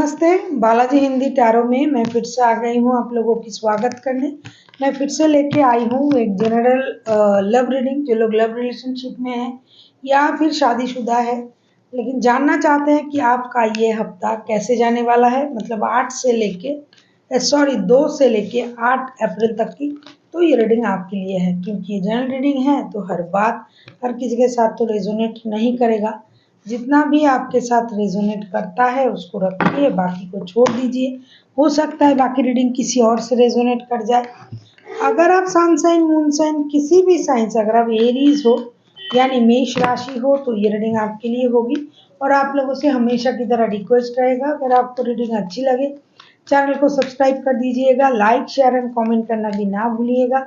नमस्ते। बालाजी हिंदी टैरो में मैं फिर से आ गई हूँ आप लोगों की स्वागत करने। मैं फिर से लेके आई हूँ एक जनरल लव रीडिंग। जो लोग लव रिलेशनशिप में हैं या फिर शादीशुदा है लेकिन जानना चाहते हैं कि आपका ये हफ्ता कैसे जाने वाला है, मतलब 2 से लेके 8 अप्रैल तक की, तो ये रीडिंग आपके लिए है। क्योंकि ये जनरल रीडिंग है तो हर बात हर किसी के साथ तो रेजोनेट नहीं करेगा। जितना भी आपके साथ रेजोनेट करता है उसको रखिए, बाकी को छोड़ दीजिए। हो सकता है बाकी रीडिंग किसी और से रेजोनेट कर जाए। अगर आप सन साइन मून साइन किसी भी साइन से, अगर आप एरीज हो यानी मेष राशि हो, तो ये रीडिंग आपके लिए होगी। और आप लोगों से हमेशा की तरह रिक्वेस्ट रहेगा, अगर आपको रीडिंग अच्छी लगे चैनल को सब्सक्राइब कर दीजिएगा, लाइक शेयर एंड कमेंट करना भी ना भूलिएगा।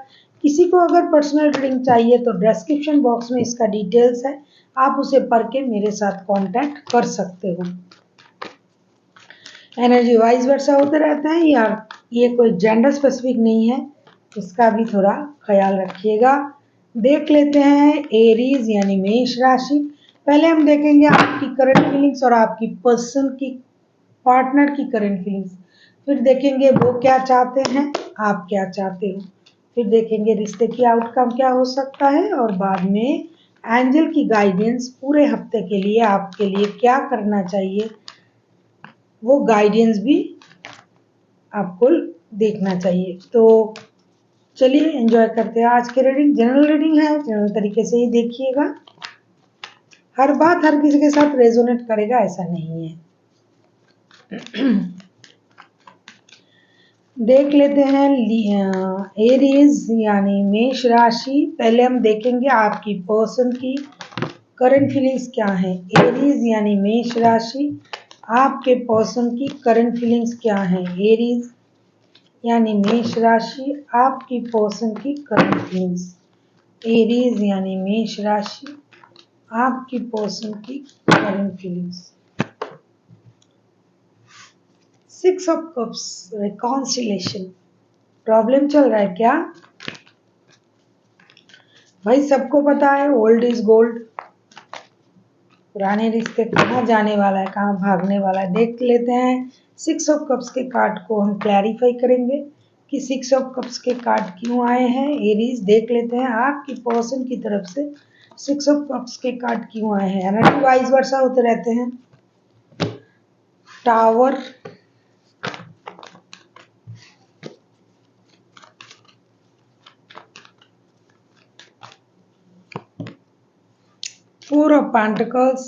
किसी को अगर पर्सनल रीडिंग चाहिए तो डिस्क्रिप्शन बॉक्स में इसका डिटेल्स है, आप उसे पढ़ के मेरे साथ कांटेक्ट कर सकते हो। एनर्जी वाइज वर्षा होते रहते हैं यार, ये कोई जेंडर स्पेसिफिक नहीं है, इसका भी थोड़ा ख्याल रखिएगा। देख लेते हैं एरीज यानी मेष राशि। पहले हम देखेंगे आपकी करंट फीलिंग्स और आपकी पर्सन की, पार्टनर की करंट फीलिंग्स। फिर देखेंगे वो क्या चाहते हैं, आप क्या चाहते हो। फिर देखेंगे रिश्ते की आउटकम क्या हो सकता है, और बाद में एंजल की गाइडेंस पूरे हफ्ते के लिए आपके लिए क्या करना चाहिए, वो गाइडेंस भी आपको देखना चाहिए। तो चलिए एंजॉय करते हैं आज की रीडिंग। जनरल रीडिंग है, जनरल तरीके से ही देखिएगा। हर बात हर किसी के साथ रेजोनेट करेगा ऐसा नहीं है। देख लेते हैं एरीज यानी मेष राशि। पहले हम देखेंगे आपकी पर्सन की करंट फीलिंग्स क्या है। एरीज यानी मेष राशि, आपके पर्सन की करंट फीलिंग्स क्या है। एरीज यानी मेष राशि, आपकी पर्सन की करंट फीलिंग्स। एरीज यानी मेष राशि, आपकी पर्सन की current feelings. 6 of cups, reconciliation. Problem चल रहा है क्या भाई? सबको पता है ओल्ड इज गोल्ड। पुराने रिश्ते कहाँ जाने वाला है, कहाँ भागने वाला है। देख लेते हैं 6 ऑफ कप्स के कार्ड को हम क्लैरिफाई करेंगे कि 6 ऑफ कप्स के कार्ड क्यों आए हैं। एरीज देख लेते हैं आपकी पर्सन की तरफ से 6 ऑफ कप्स के कार्ड क्यों आए हैं। एनर्जी वाइज वर्षा होते रहते हैं। Tower, 4 of pentacles,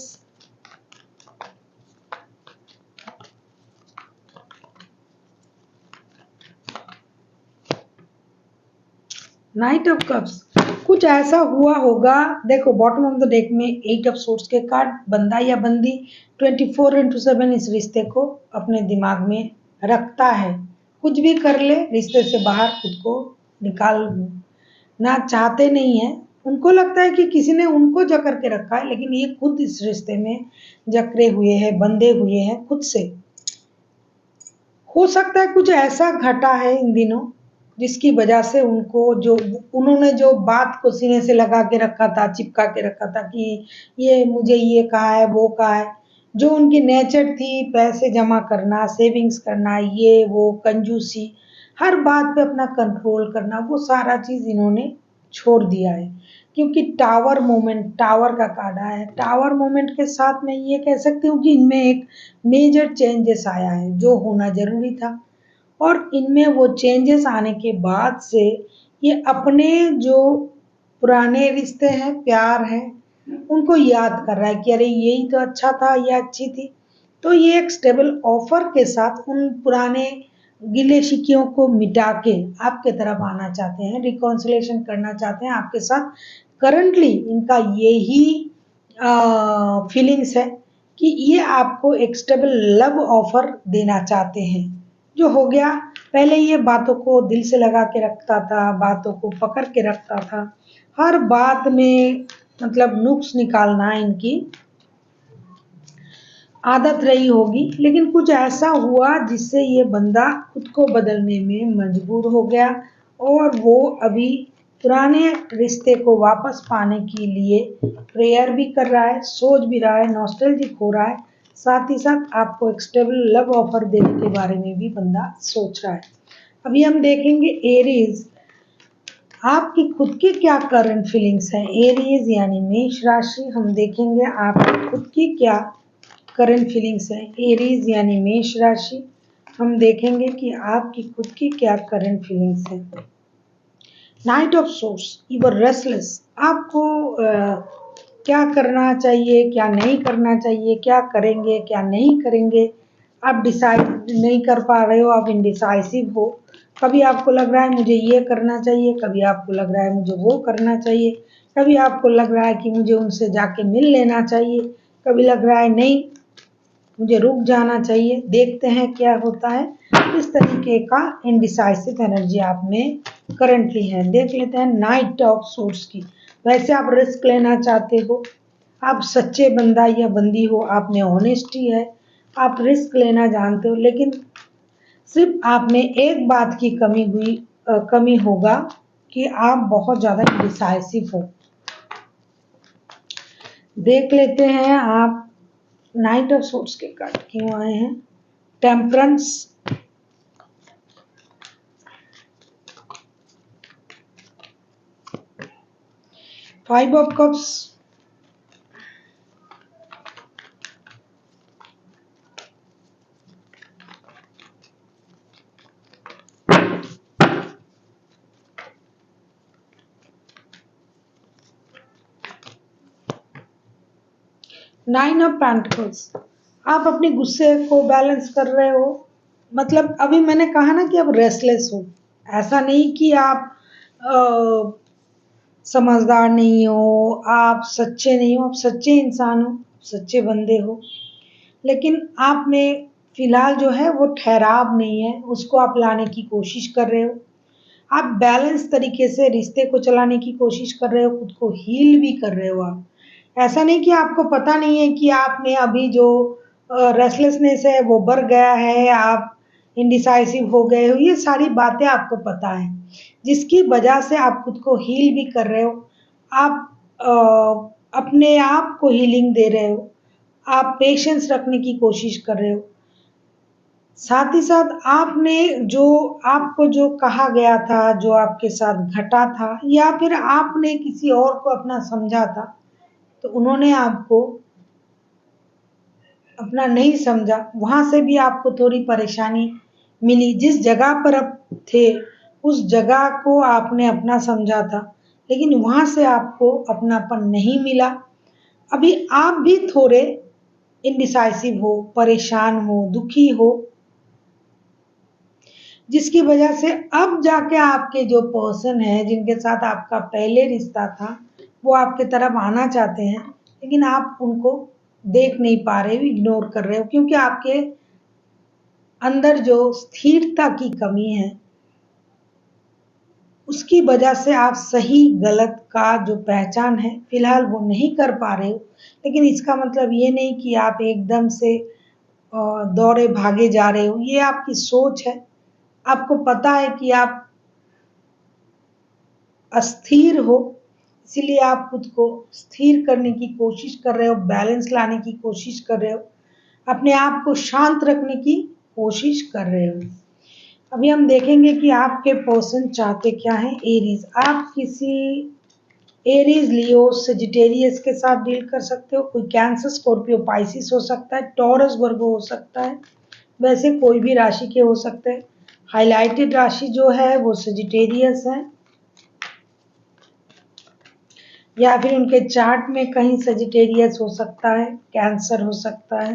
night of cups. कुछ ऐसा हुआ होगा, देखो बॉटम ऑफ द डेक में 8 ऑफ सोर्ड्स के कार्ड। बंदा या बंदी 24/7 इस रिश्ते को अपने दिमाग में रखता है। कुछ भी कर ले, रिश्ते से बाहर खुद को निकालना चाहते नहीं है। उनको लगता है कि किसी ने उनको जकड़ के रखा है, लेकिन ये खुद इस रिश्ते में जकड़े हुए हैं, बंधे हुए हैं खुद से। हो सकता है कुछ ऐसा घटा है इन दिनों जिसकी वजह से उन्होंने जो बात को सीने से लगा के रखा था, चिपका के रखा था कि ये मुझे ये कहा है, वो कहा है। जो उनकी नेचर थी, पैसे जमा करना, सेविंग्स करना, ये वो कंजूसी, हर बात पे अपना कंट्रोल करना, वो सारा चीज इन्होंने छोड़ दिया है। क्योंकि टावर मोमेंट, टावर का कार्ड आया है। टावर मोमेंट के साथ मैं ये कह सकती हूँ कि इनमें एक मेजर चेंजेस आया है जो होना जरूरी था। और इनमें वो चेंजेस आने के बाद से ये अपने जो पुराने रिश्ते हैं, प्यार है, उनको याद कर रहा है कि अरे यही तो अच्छा था, ये अच्छी थी। तो ये एक स्टेबल ऑफर के साथ उन पुराने गिले शिकयों को मिटा के आपके तरफ आना चाहते हैं, रिकॉन्सिलेशन करना चाहते हैं आपके साथ। करंटली इनका यही फीलिंग्स है कि ये आपको एक स्टेबल लव ऑफर देना चाहते हैं। जो हो गया, पहले ये बातों को दिल से लगा के रखता था, बातों को पकड़ के रखता था, हर बात में मतलब नुक्स निकालना इनकी आदत रही होगी। लेकिन कुछ ऐसा हुआ जिससे ये बंदा खुद को बदलने में मजबूर हो गया और वो अभी पुराने रिश्ते को वापस पाने के लिए प्रेयर भी कर रहा है, सोच भी रहा है, नॉस्टैल्जिक हो रहा है। साथ ही साथ आपको एक स्टेबल लव ऑफर देने के बारे में भी बंदा सोच रहा है। अभी हम देखेंगे एरीज, आपकी खुद की क्या करंट फीलिंग्स है। एरीज यानी मेष राशि, हम देखेंगे आपकी खुद की क्या करंट फीलिंग्स है। एरीज यानी मेष राशि, हम देखेंगे कि आपकी खुद की क्या करंट फीलिंग्स है। Knight of swords, you are restless, आपको क्या करना चाहिए, क्या नहीं करना चाहिए, क्या करेंगे, क्या नहीं करेंगे, आप डिसाइड नहीं कर पा रहे हो, आप इनडिसाइसिव हो। कभी आपको लग रहा है मुझे ये करना चाहिए, कभी आपको लग रहा है मुझे वो करना चाहिए, कभी आपको लग रहा है कि मुझे उनसे जाके मिल लेना चाहिए, कभी लग रहा है नहीं मुझे रुक जाना चाहिए। देखते हैं क्या होता है। इस तरीके का इनडिसाइसिव एनर्जी आप में करंटली है। देख लेते हैं नाइट ऑफ सोर्स की। वैसे आप रिस्क लेना चाहते हो, आप सच्चे बंदा या बंदी हो, आप में ऑनेस्टी है, आप रिस्क लेना जानते हो, लेकिन सिर्फ आप में एक बात की कमी होगा कि आप बहुत ज्यादा डिसाइसिव हो। देख लेते हैं आप नाइट ऑफ सोर्स के कार्ड क्यों आए हैं। Temperance, 5 of cups, 9 of pentacles. आप अपने गुस्से को बैलेंस कर रहे हो, मतलब अभी मैंने कहा ना कि आप रेस्टलेस हो। ऐसा नहीं कि आप समझदार नहीं हो, आप सच्चे नहीं हो, आप सच्चे इंसान हो, सच्चे बंदे हो, लेकिन आप में फिलहाल जो है वो ठहराव नहीं है, उसको आप लाने की कोशिश कर रहे हो। आप बैलेंस तरीके से रिश्ते को चलाने की कोशिश कर रहे हो, खुद को हील भी कर रहे हो। आप ऐसा नहीं कि आपको पता नहीं है कि आप में अभी जो रेस्टलेसनेस है वो बढ़ गया है, आप इंडिसाइसिव हो गए हो, ये सारी बातें आपको पता है, जिसकी वजह से आप खुद को हील भी कर रहे हो। आप अपने आप को हीलिंग दे रहे हो, आप पेशेंस रखने की कोशिश कर रहे हो। साथ ही साथ आपने जो आपको जो कहा गया था, जो आपके साथ घटा था, या फिर आपने किसी और को अपना समझा था, तो उन्होंने आपको अपना नहीं समझा, वहां से भी आपको थोड़ी परेशानी मिली। जिस जगह पर आप थे उस जगह को आपने अपना समझा था, लेकिन वहां से आपको अपनापन नहीं मिला। अभी आप भी थोड़े इनडिसाइसिव हो, परेशान हो, दुखी हो, जिसकी वजह से अब जाके आपके जो पर्सन है जिनके साथ आपका पहले रिश्ता था, वो आपके तरफ आना चाहते हैं, लेकिन आप उनको देख नहीं पा रहे हो, इग्नोर कर रहे हो, क्योंकि आपके अंदर जो स्थिरता की कमी है उसकी वजह से आप सही गलत का जो पहचान है फिलहाल वो नहीं कर पा रहे हो। लेकिन इसका मतलब ये नहीं कि आप एकदम से दौड़े भागे जा रहे हो, ये आपकी सोच है। आपको पता है कि आप अस्थिर हो, इसीलिए आप खुद को स्थिर करने की कोशिश कर रहे हो, बैलेंस लाने की कोशिश कर रहे हो, अपने आप को शांत रखने की कोशिश कर रहे हो। अभी हम देखेंगे कि आपके पर्सन चाहते क्या है। एरीज, आप किसी एरीज, लियो, सेजिटेरियस के साथ डील कर सकते हो। कोई कैंसर, स्कॉर्पियो, पाइसिस हो सकता है, टॉरस, वर्गो हो सकता है, वैसे कोई भी राशि के हो सकते हैं। हाईलाइटेड राशि जो है वो सेजिटेरियस है, या फिर उनके चार्ट में कहीं सेजिटेरियस हो सकता है, कैंसर हो सकता है,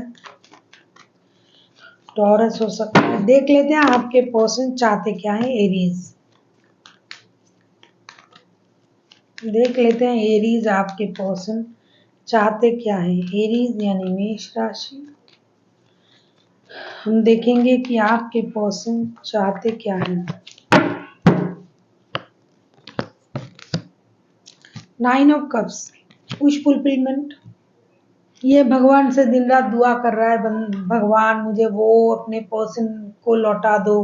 टॉरस हो सकता है। देख लेते हैं आपके पर्सन चाहते क्या है। एरीज, देख लेते हैं एरीज आपके पर्सन चाहते क्या है। एरीज यानी मेष राशि, हम देखेंगे कि आपके पर्सन चाहते क्या है। 9 ऑफ कप्स, विश फुलफिलमेंट, ये भगवान से दिन रात दुआ कर रहा है, भगवान मुझे वो अपने पर्सन को लौटा दो,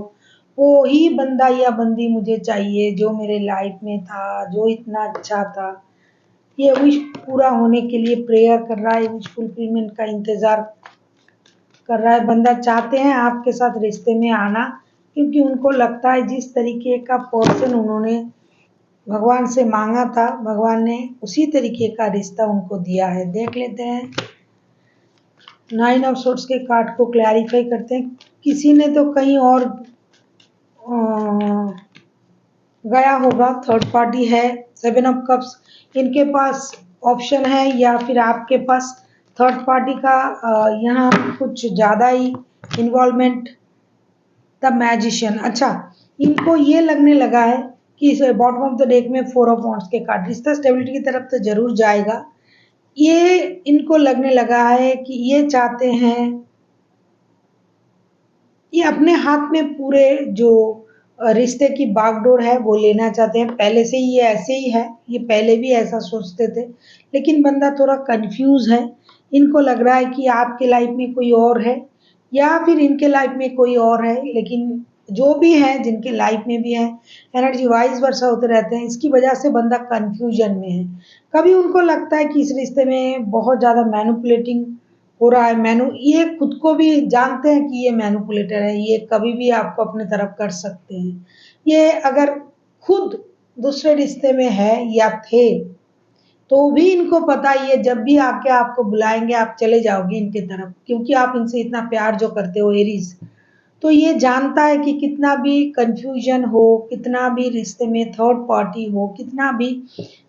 वो ही बंदा या बंदी मुझे चाहिए जो मेरे लाइफ में था, जो इतना अच्छा था। ये विश पूरा होने के लिए प्रेयर कर रहा है, विश फुलफिलमेंट का इंतजार कर रहा है। बंदा चाहते हैं आपके साथ रिश्ते में आना, क्योंकि उनको लगता है जिस तरीके का पर्सन उन्होंने भगवान से मांगा था, भगवान ने उसी तरीके का रिश्ता उनको दिया है। देख लेते हैं 9 ऑफ सोर्ड्स के कार्ड को क्लैरिफाई करते हैं। किसी ने तो कहीं और गया होगा, थर्ड पार्टी है। 7 ऑफ कप्स, इनके पास ऑप्शन है या फिर आपके पास थर्ड पार्टी का यहाँ कुछ ज़्यादा ही इन्वॉल्वमेंट। द मैजिशियन, अच्छा, इनको ये लगने लगा है कि इस बॉटम ऑफ द डेक में 4 ऑफ वांड्स के कार्ड, रिश्ता स्टेबिलिटी की तरफ तो जरूर जाएगा। ये इनको लगने लगा है कि ये चाहते हैं, ये अपने हाथ में पूरे जो रिश्ते की बागडोर है वो लेना चाहते हैं। पहले से ही ये ऐसे ही है, ये पहले भी ऐसा सोचते थे, लेकिन बंदा थोड़ा कंफ्यूज है। इनको लग रहा है कि आपके लाइफ में कोई और है या फिर इनके लाइफ में कोई और है, लेकिन जो भी है, जिनके लाइफ में भी है, एनर्जी वाइज वर्षा होते रहते हैं। इसकी वजह से बंदा कंफ्यूजन में है। कभी उनको लगता है कि इस रिश्ते में बहुत ज़्यादा मैनिपुलेटिंग हो रहा है। ये खुद को भी जानते हैं कि ये मैनिपुलेटर है, ये कभी भी आपको अपने तरफ कर सकते हैं। ये अगर खुद दूसरे रिश्ते में है या थे, तो भी इनको पता ही है जब भी आके आपको बुलाएंगे आप चले जाओगे इनके तरफ, क्योंकि आप इनसे इतना प्यार जो करते हो एरीज। तो ये जानता है कि कितना भी कंफ्यूजन हो, कितना भी रिश्ते में थर्ड पार्टी हो, कितना भी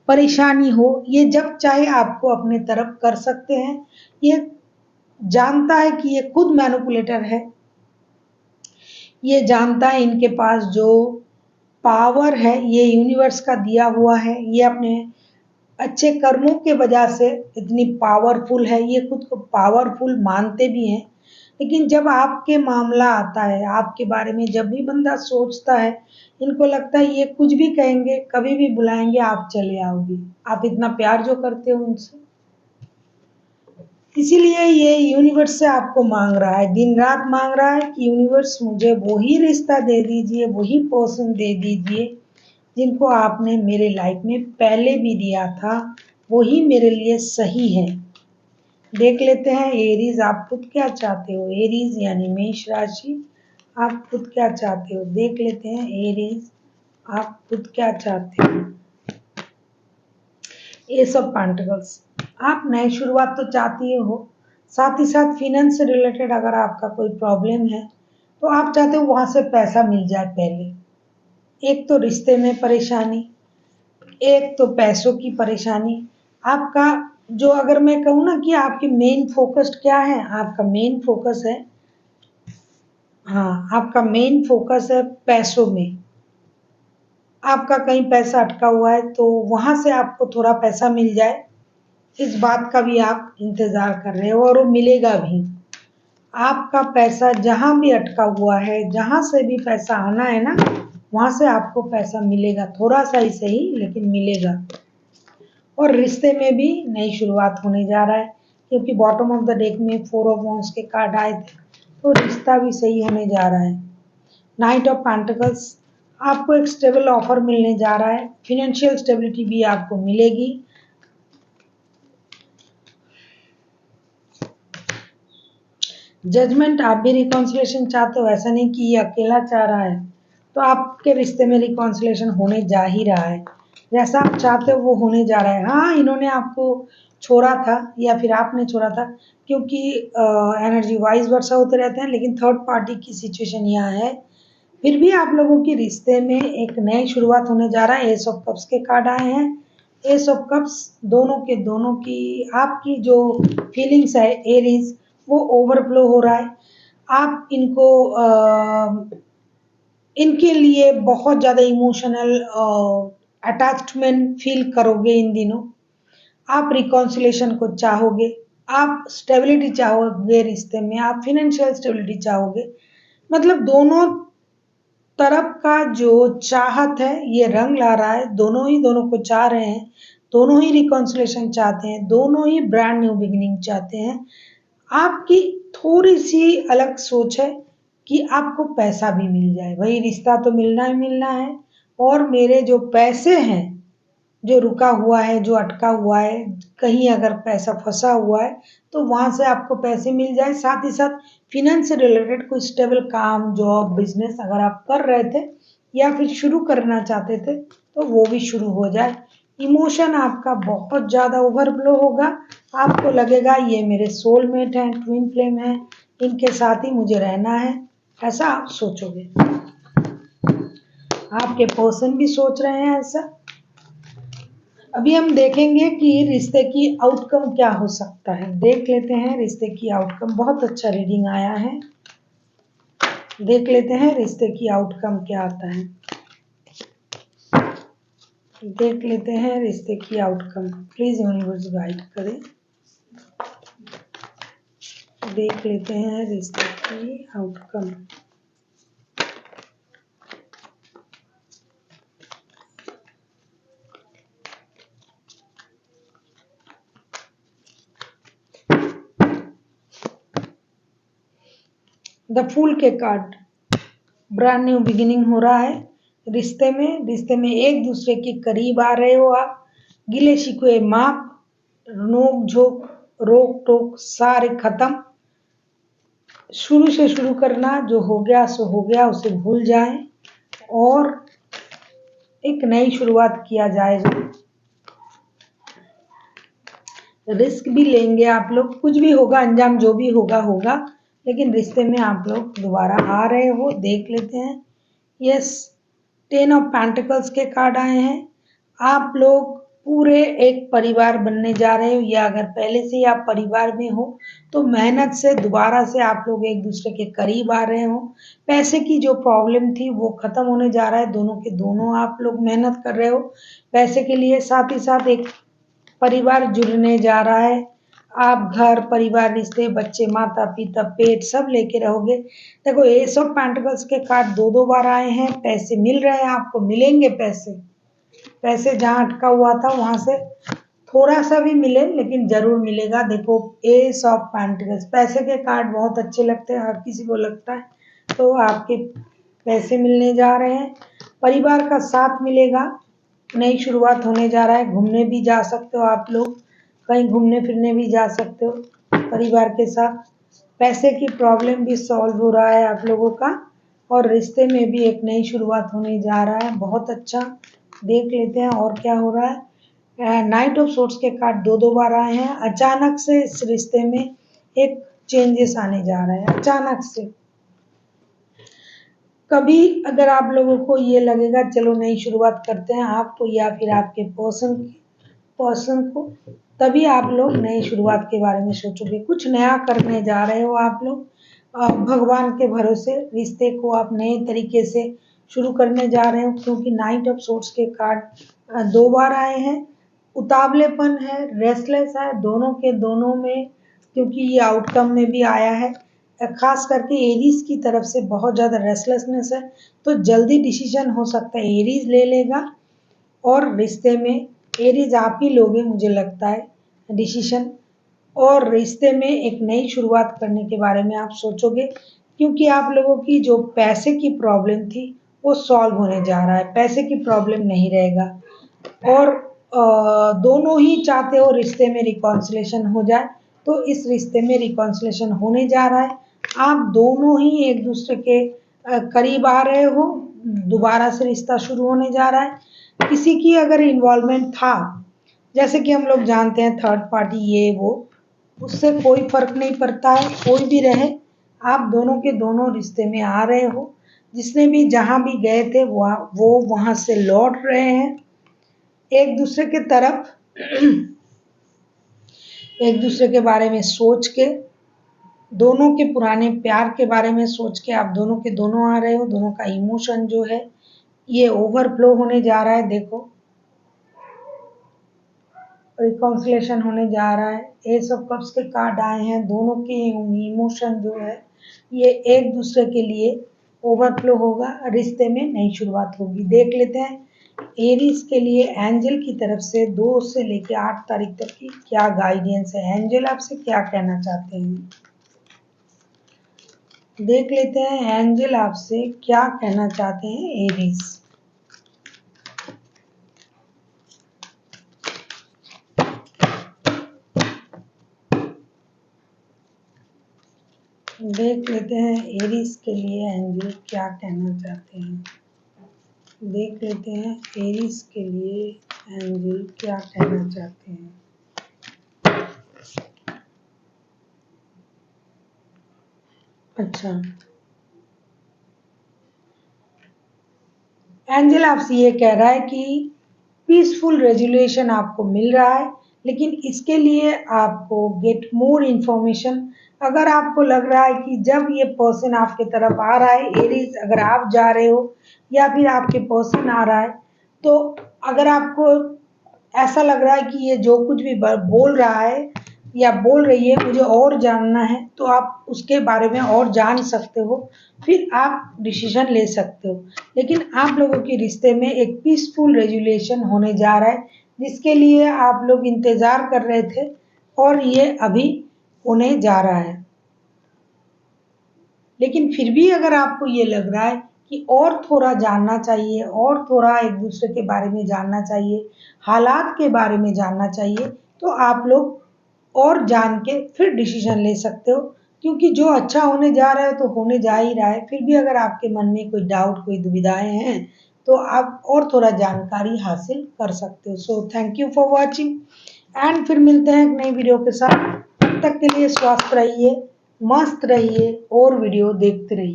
परेशानी हो, ये जब चाहे आपको अपने तरफ कर सकते हैं। ये जानता है कि ये खुद मैनिपुलेटर है। ये जानता है इनके पास जो पावर है ये यूनिवर्स का दिया हुआ है। ये अपने अच्छे कर्मों के वजह से इतनी पावरफुल है, ये खुद को पावरफुल मानते भी हैं। लेकिन जब आपके मामला आता है, आपके बारे में जब भी बंदा सोचता है, इनको लगता है ये कुछ भी कहेंगे, कभी भी बुलाएंगे आप चले आओगे, आप इतना प्यार जो करते हो उनसे। इसीलिए ये यूनिवर्स से आपको मांग रहा है, दिन रात मांग रहा है कि यूनिवर्स मुझे वही रिश्ता दे दीजिए, वही पर्सन दे दीजिए जिनको आपने मेरे लाइफ में पहले भी दिया था, वही मेरे लिए सही है। देख लेते हैं एरीज आप खुद क्या चाहते हो। एरीज यानी मेष राशि, आप खुद क्या चाहते हो। देख लेते हैं एरीज आप खुद क्या चाहते हो। एस ऑफ पेंटिकल्स, आप नई शुरुआत तो चाहती हो, साथ ही साथ फिनेंस से रिलेटेड अगर आपका कोई प्रॉब्लम है तो आप चाहते हो वहां से पैसा मिल जाए पहले। एक तो रिश्ते में परेशानी, एक तो पैसों की परेशानी। आपका जो, अगर मैं कहूँ ना कि आपकी मेन फोकस क्या है, आपका मेन फोकस है, हाँ, आपका मेन फोकस है पैसों में। आपका कहीं पैसा अटका हुआ है तो वहां से आपको थोड़ा पैसा मिल जाए, इस बात का भी आप इंतजार कर रहे हो और वो मिलेगा भी। आपका पैसा जहां भी अटका हुआ है, जहां से भी पैसा आना है ना, वहां से आपको पैसा मिलेगा, थोड़ा सा ही सही लेकिन मिलेगा। और रिश्ते में भी नई शुरुआत होने जा रहा है, क्योंकि बॉटम ऑफ द डेक में 4 ऑफ वांड्स के कार्ड आए थे, तो रिश्ता भी सही होने जा रहा है। नाइट ऑफ पेंटिकल्स, आपको एक स्टेबल ऑफर मिलने जा रहा है, फिनेंशियल स्टेबिलिटी भी आपको मिलेगी। जजमेंट, आप भी रिकॉन्सिलेशन चाहते हो, ऐसा नहीं कि ये अकेला चाह रहा है, तो आपके रिश्ते में रिकॉन्सिलेशन होने जा ही रहा है। जैसा आप चाहते हो वो होने जा रहा है। हाँ, इन्होंने आपको छोड़ा था या फिर आपने छोड़ा था, क्योंकि एनर्जी वाइज वर्षा होते रहते हैं, लेकिन थर्ड पार्टी की सिचुएशन यहाँ है। फिर भी आप लोगों के रिश्ते में एक नई शुरुआत होने जा रहा है। एस ऑफ कप्स के कार्ड आए हैं। एस ऑफ कप्स दोनों के दोनों की आपकी जो फीलिंग्स है एरीज, वो ओवरफ्लो हो रहा है। आप इनको इनके लिए बहुत ज़्यादा इमोशनल अटैचमेंट फील करोगे इन दिनों। आप रिकॉन्सिलेशन को चाहोगे, आप स्टेबिलिटी चाहोगे रिश्ते में, आप फिनेंशियल स्टेबिलिटी चाहोगे। मतलब दोनों तरफ का जो चाहत है ये रंग ला रहा है। दोनों को चाह रहे हैं, दोनों ही रिकॉन्सिलेशन चाहते हैं, दोनों ही ब्रांड न्यू बिगिनिंग चाहते हैं। आपकी थोड़ी सी अलग सोच है कि आपको पैसा भी मिल जाए, वही रिश्ता तो मिलना ही मिलना है, और मेरे जो पैसे हैं, जो रुका हुआ है, जो अटका हुआ है, कहीं अगर पैसा फंसा हुआ है तो वहां से आपको पैसे मिल जाए। साथ ही साथ फिनेंस से रिलेटेड कोई स्टेबल काम, जॉब, बिजनेस अगर आप कर रहे थे या फिर शुरू करना चाहते थे तो वो भी शुरू हो जाए। इमोशन आपका बहुत ज्यादा ओवरफ्लो होगा, आपको लगेगा ये मेरे सोलमेट हैं, ट्विन फ्लेम है, इनके साथ ही मुझे रहना है, ऐसा आप सोचोगे। आपके पर्सन भी सोच रहे हैं ऐसा। अभी हम देखेंगे कि रिश्ते की आउटकम क्या हो सकता है। देख लेते हैं रिश्ते की आउटकम। बहुत अच्छा रीडिंग आया है। देख लेते हैं रिश्ते की आउटकम क्या आता है। देख लेते हैं रिश्ते की आउटकम। प्लीज यूनिवर्स गाइड करें। देख लेते हैं रिश्ते की आउटकम। द फूल के कार्ड। ब्रांड न्यू बिगिनिंग हो रहा है रिश्ते में एक दूसरे के करीब आ रहे हो आप। गिले शिकवे माफ, नोक झोंक, रोक टोक सारे खत्म। शुरू से शुरू करना, जो हो गया सो हो गया, उसे भूल जाएं और एक नई शुरुआत किया जाएगा। रिस्क भी लेंगे आप लोग, कुछ भी होगा, अंजाम जो भी होगा होगा, लेकिन रिश्ते में आप लोग दोबारा आ रहे हो। देख लेते हैं। यस, 10 ऑफ पेंटिकल्स के कार्ड आए हैं। आप लोग पूरे एक परिवार बनने जा रहे हो, या अगर पहले से ही आप परिवार में हो तो मेहनत से दोबारा से आप लोग एक दूसरे के करीब आ रहे हो। पैसे की जो प्रॉब्लम थी वो खत्म होने जा रहा है। दोनों के दोनों आप लोग मेहनत कर रहे हो पैसे के लिए। साथ ही साथ एक परिवार जुड़ने जा रहा है। आप घर परिवार, रिश्ते, बच्चे, माता पिता, पेट सब लेके रहोगे। देखो, एस ऑफ पेंटिकल्स के कार्ड दो दो बार आए हैं। पैसे मिल रहे हैं, आपको मिलेंगे पैसे। पैसे जहाँ अटका हुआ था वहां से थोड़ा सा भी मिले, लेकिन जरूर मिलेगा। देखो, एस ऑफ पेंटिकल्स, पैसे के कार्ड बहुत अच्छे लगते हैं, हर किसी को लगता है। तो आपके पैसे मिलने जा रहे हैं, परिवार का साथ मिलेगा, नई शुरुआत होने जा रहा है। घूमने भी जा सकते हो आप लोग, कहीं घूमने फिरने भी जा सकते हो परिवार के साथ। पैसे की प्रॉब्लम भी सॉल्व हो रहा है आप लोगों का, और रिश्ते में भी एक नई शुरुआत होने जा रहा है। बहुत अच्छा। देख लेते हैं और क्या हो रहा है। नाइट ऑफ सोर्ट्स के कार्ड दो दो बार आए हैं। अचानक से इस रिश्ते में एक चेंजेस आने जा रहा है, अचानक से। कभी अगर आप लोगों को ये लगेगा चलो नई शुरुआत करते हैं, आपको या फिर आपके पर्सन को, तभी आप लोग नई शुरुआत के बारे में सोचोगे। कुछ नया करने जा रहे हो आप लोग। भगवान के भरोसे रिश्ते को आप नए तरीके से शुरू करने जा रहे हो, क्योंकि नाइट ऑफ सोर्ट्स के कार्ड दो बार आए हैं। उतावलेपन है, रेस्टलेस है, दोनों के दोनों में, क्योंकि ये आउटकम में भी आया है। खास करके एरीज की तरफ से बहुत ज़्यादा रेस्टलेसनेस है, तो जल्दी डिसीजन हो सकता है एरीज ले लेगा। और रिश्ते में एरीज आप ही लोगे, मुझे लगता है, डिसीजन। और रिश्ते में एक नई शुरुआत करने के बारे में आप सोचोगे, क्योंकि आप लोगों की जो पैसे की प्रॉब्लम थी वो सॉल्व होने जा रहा है। पैसे की प्रॉब्लम नहीं रहेगा। और दोनों ही चाहते हो रिश्ते में रिकॉन्सिलेशन हो जाए, तो इस रिश्ते में रिकॉन्सिलेशन होने जा रहा है। आप दोनों ही एक दूसरे के करीब आ रहे हो, दोबारा से रिश्ता शुरू होने जा रहा है। किसी की अगर इन्वॉल्वमेंट था, जैसे कि हम लोग जानते हैं थर्ड पार्टी ये वो, उससे कोई फर्क नहीं पड़ता है, कोई भी रहे, आप दोनों के दोनों रिश्ते में आ रहे हो। जिसने भी जहां भी गए थे वो वहां से लौट रहे हैं एक दूसरे के तरफ। एक दूसरे के बारे में सोच के, दोनों के पुराने प्यार के बारे में सोच के आप दोनों के दोनों आ रहे हो। दोनों का इमोशन जो है ये ओवरफ्लो होने जा रहा है। देखो, रिकॉन्सिलेशन होने जा रहा है। एस ऑफ कप्स के कार्ड आए हैं। दोनों के इमोशन जो है ये एक दूसरे के लिए ओवरफ्लो होगा, रिश्ते में नई शुरुआत होगी। देख लेते हैं एरीज के लिए एंजल की तरफ से 2 से लेकर 8 तारीख तक की क्या गाइडेंस है। एंजल आपसे क्या कहना चाहते हैं, देख लेते हैं एंजल आपसे क्या कहना चाहते हैं एरीज। देख लेते हैं एरीज के लिए एंजल क्या कहना चाहते हैं। देख लेते हैं एरीज के लिए एंजल क्या कहना चाहते हैं। अच्छा, एंजल आपसे ये कह रहा है कि पीसफुल रेजुलेशन आपको मिल रहा है, लेकिन इसके लिए आपको गेट मोर इन्फॉर्मेशन। अगर आपको लग रहा है कि जब ये पर्सन आपके तरफ आ रहा है एरीज, अगर आप जा रहे हो या फिर आपके पर्सन आ रहा है, तो अगर आपको ऐसा लग रहा है कि ये जो कुछ भी बोल रहा है या बोल रही है मुझे और जानना है, तो आप उसके बारे में और जान सकते हो, फिर आप डिसीजन ले सकते हो। लेकिन आप लोगों के रिश्ते में एक पीसफुल रेजुलेशन होने जा रहा है, जिसके लिए आप लोग इंतजार कर रहे थे और ये अभी होने जा रहा है। लेकिन फिर भी अगर आपको ये लग रहा है कि और थोड़ा जानना चाहिए और थोड़ा एक दूसरे के बारे में जानना चाहिए, हालात के बारे में जानना चाहिए, तो आप लोग और जान के फिर डिसीजन ले सकते हो। क्योंकि जो अच्छा होने जा रहा है तो होने जा ही रहा है। फिर भी अगर आपके मन में कोई डाउट, कोई दुविधाएं हैं, तो आप और थोड़ा जानकारी हासिल कर सकते हो। So thank you for watching and फिर मिलते हैं एक नई वीडियो के साथ। तब तक के लिए स्वस्थ रहिए, मस्त रहिए और वीडियो देखते रहिए।